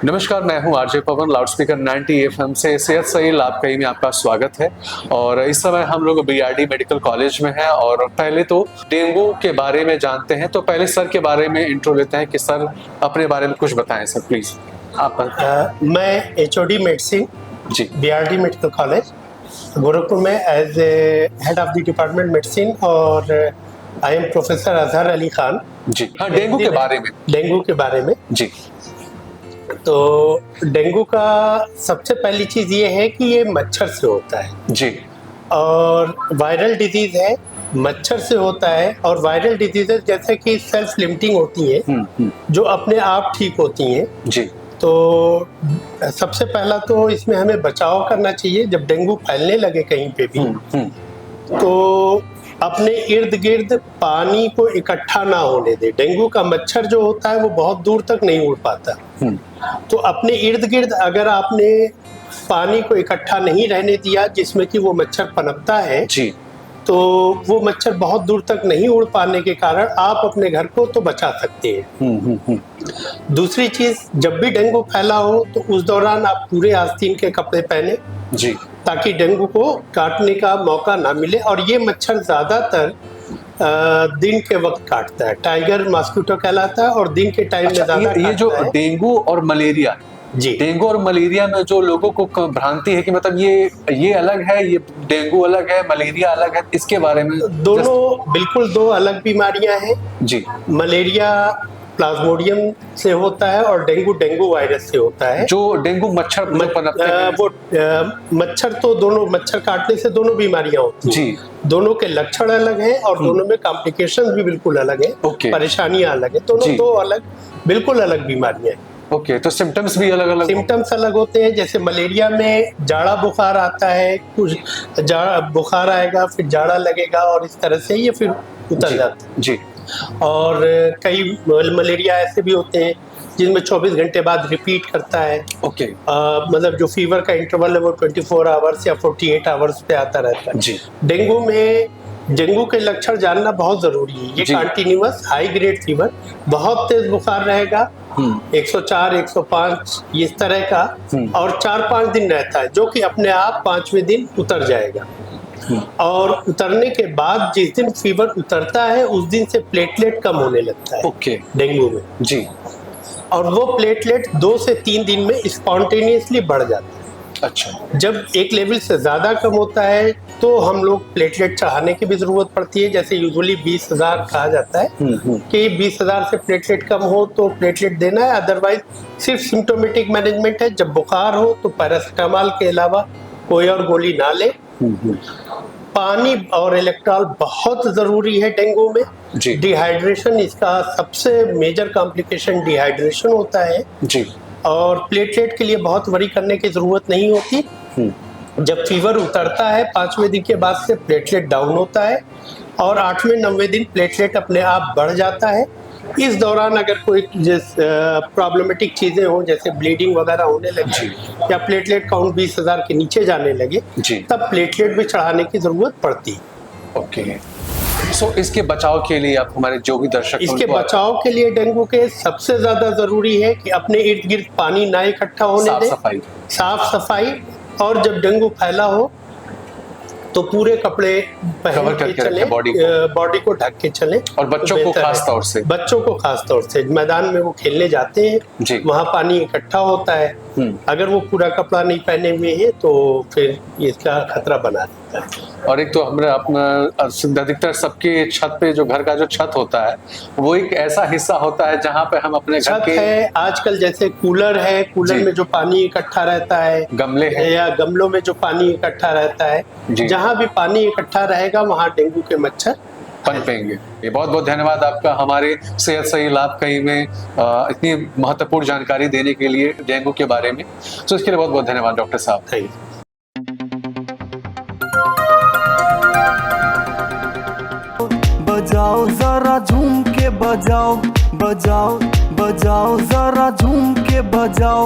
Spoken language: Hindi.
नमस्कार, मैं हूं आरजे पवन। लाउडस्पीकर 90 एफएम से सेहत सही लाभ कही में आपका स्वागत है। और इस समय हम लोग बीआरडी मेडिकल कॉलेज में हैं और पहले तो डेंगू के बारे में जानते हैं। तो पहले सर के बारे में इंट्रो लेते हैं कि सर अपने बारे में कुछ बताएं सर, प्लीज। आप मैं एचओडी मेडिसिन जी बीआरडी मेडिकल कॉलेज गोरखपुर में as a head of the department medicine और I am professor Azhar Ali Khan ji. हाँ, डेंगू के बारे में जी। तो डेंगू का सबसे पहली चीज ये है कि ये मच्छर से होता है जी, और वायरल डिजीज है, मच्छर से होता है। और वायरल डिजीजेस जैसे कि सेल्फ लिमिटिंग होती हैं जो अपने आप ठीक होती हैं जी। तो सबसे पहला तो इसमें हमें बचाव करना चाहिए। जब डेंगू फैलने लगे कहीं पे भी तो अपने इर्द गिर्द पानी को इकट्ठा ना होने दे। डेंगू का मच्छर जो होता है वो बहुत दूर तक नहीं उड़ पाता, तो अपने इर्द गिर्द अगर आपने पानी को इकट्ठा नहीं रहने दिया जिसमें कि वो मच्छर पनपता है जी, तो वो मच्छर बहुत दूर तक नहीं उड़ पाने के कारण आप अपने घर को तो बचा सकते हैं। दूसरी चीज, जब भी डेंगू फैला हो तो उस दौरान आप पूरे आस्तीन के कपड़े पहने जी, ताकि डेंगू को काटने का मौका ना मिले। और ये मच्छर ज्यादातर दिन के वक्त काटता है, टाइगर मॉस्किटो कहलाता है और दिन के टाइम में ज्यादा ये जो डेंगू और मलेरिया जी, डेंगू और मलेरिया में जो लोगों को भ्रांति है कि मतलब ये अलग है, ये डेंगू अलग है, मलेरिया अलग है, इसके बारे में दोनों बिल्कुल दो अलग बीमारियां हैं जी। मलेरिया प्लाज्मोडियम से होता है और डेंगू वायरस से होता है। जो डेंगू मच्छर पनपते हैं वो मच्छर तो दोनों मच्छर काटने से दोनों बीमारियां होती हैं जी। दोनों के लक्षण अलग हैं और दोनों में कॉम्प्लिकेशंस भी बिल्कुल अलग हैं, परेशानियां अलग हैं। दोनों दो अलग बिल्कुल अलग बीमारियां हैं। ओके, तो सिम्टम्स भी अलग सिम्टम्स अलग होते हैं। जैसे मलेरिया में जाड़ा बुखार आता है, कुछ बुखार आएगा फिर जाड़ा लगेगा और इस तरह से ये फिर उतर जाता है जी। और कई मलेरिया ऐसे भी होते हैं जिनमें 24 घंटे बाद रिपीट करता है। ओके, मतलब जो फीवर का इंटरवल है वो 24 आवर्स या 48 आवर्स पे आता रहता है जी। डेंगू के लक्षण जानना बहुत जरूरी है। ये कंटिन्यूअस हाई ग्रेड फीवर, बहुत तेज बुखार रहेगा 104 105 इस तरह का और 4-5 दिन रहता है जो कि अपने आप 5वें दिन उतर जाएगा। और उतरने के बाद जिस दिन फीवर उतरता है उस दिन से प्लेटलेट कम होने लगता है डेंगू में जी। और वो प्लेटलेट 2 से 3 दिन में स्पॉन्टेनियसली बढ़ जाता है। अच्छा, जब एक लेवल से ज्यादा कम होता है तो हम लोग प्लेटलेट चढ़ाने की भी जरूरत पड़ती है। जैसे यूजुअली 20,000 कहा जाता है कि 20,000 से प्लेटलेट कम हो तो प्लेटलेट देना है, अदरवाइज सिर्फ सिम्टोमेटिक मैनेजमेंट है। जब बुखार हो तो पैरासिटामोल के अलावा कोई और गोली ना ले। पानी और इलेक्ट्रॉल बहुत जरूरी है डेंगू में। डिहाइड्रेशन इसका सबसे मेजर कॉम्प्लिकेशन डिहाइड्रेशन होता है जी। और प्लेटलेट के लिए बहुत वरी करने की जरूरत नहीं होती। जब फीवर उतरता है 5वें दिन के बाद से प्लेटलेट डाउन होता है और 8वें 9वें दिन प्लेटलेट अपने आप बढ़ जाता है। इस दौरान अगर कोई प्रॉब्लमेटिक चीजें हो जैसे ब्लीडिंग वगैरह होने लगे या प्लेटलेट काउंट 20,000 के नीचे जाने लगे तब प्लेटलेट भी चढ़ाने की जरूरत पड़ती है। ओके, सो इसके बचाव के लिए आप हमारे जो भी दर्शक इसके बचाव के लिए डेंगू के सबसे ज्यादा जरूरी है कि अपने इर्द गिर्द पानी ना इकट्ठा होने दें, साफ सफाई। और जब डेंगू फैला हो तो पूरे कपड़े पहन के चले, बॉडी को ढक के चले। और बच्चों को खास तौर से मैदान में वो खेलने जाते हैं वहाँ पानी इकट्ठा होता है, अगर वो पूरा कपड़ा नहीं पहने हुए हैं तो फिर इसका खतरा बना देता है। और एक तो हमारे अपना अधिकतर सबके छत पे जो घर का जो छत होता है वो एक ऐसा हिस्सा होता है जहाँ पे हम अपने घर के है। आजकल जैसे कूलर है, कूलर में जो पानी इकट्ठा रहता है, गमले हैं या गमलों में जो पानी इकट्ठा रहता है, जहाँ भी पानी इकट्ठा रहेगा वहाँ डेंगू के मच्छर पनपेंगे। ये बहुत बहुत धन्यवाद आपका हमारे सेहत सही लाभ कही में इतनी महत्वपूर्ण जानकारी देने के लिए डेंगू के बारे में। तो इसके लिए बहुत बहुत धन्यवाद डॉक्टर साहब। Thank you. बजाओ जरा झूम के बजाओ, बजाओ बजाओ जरा झूम के बजाओ।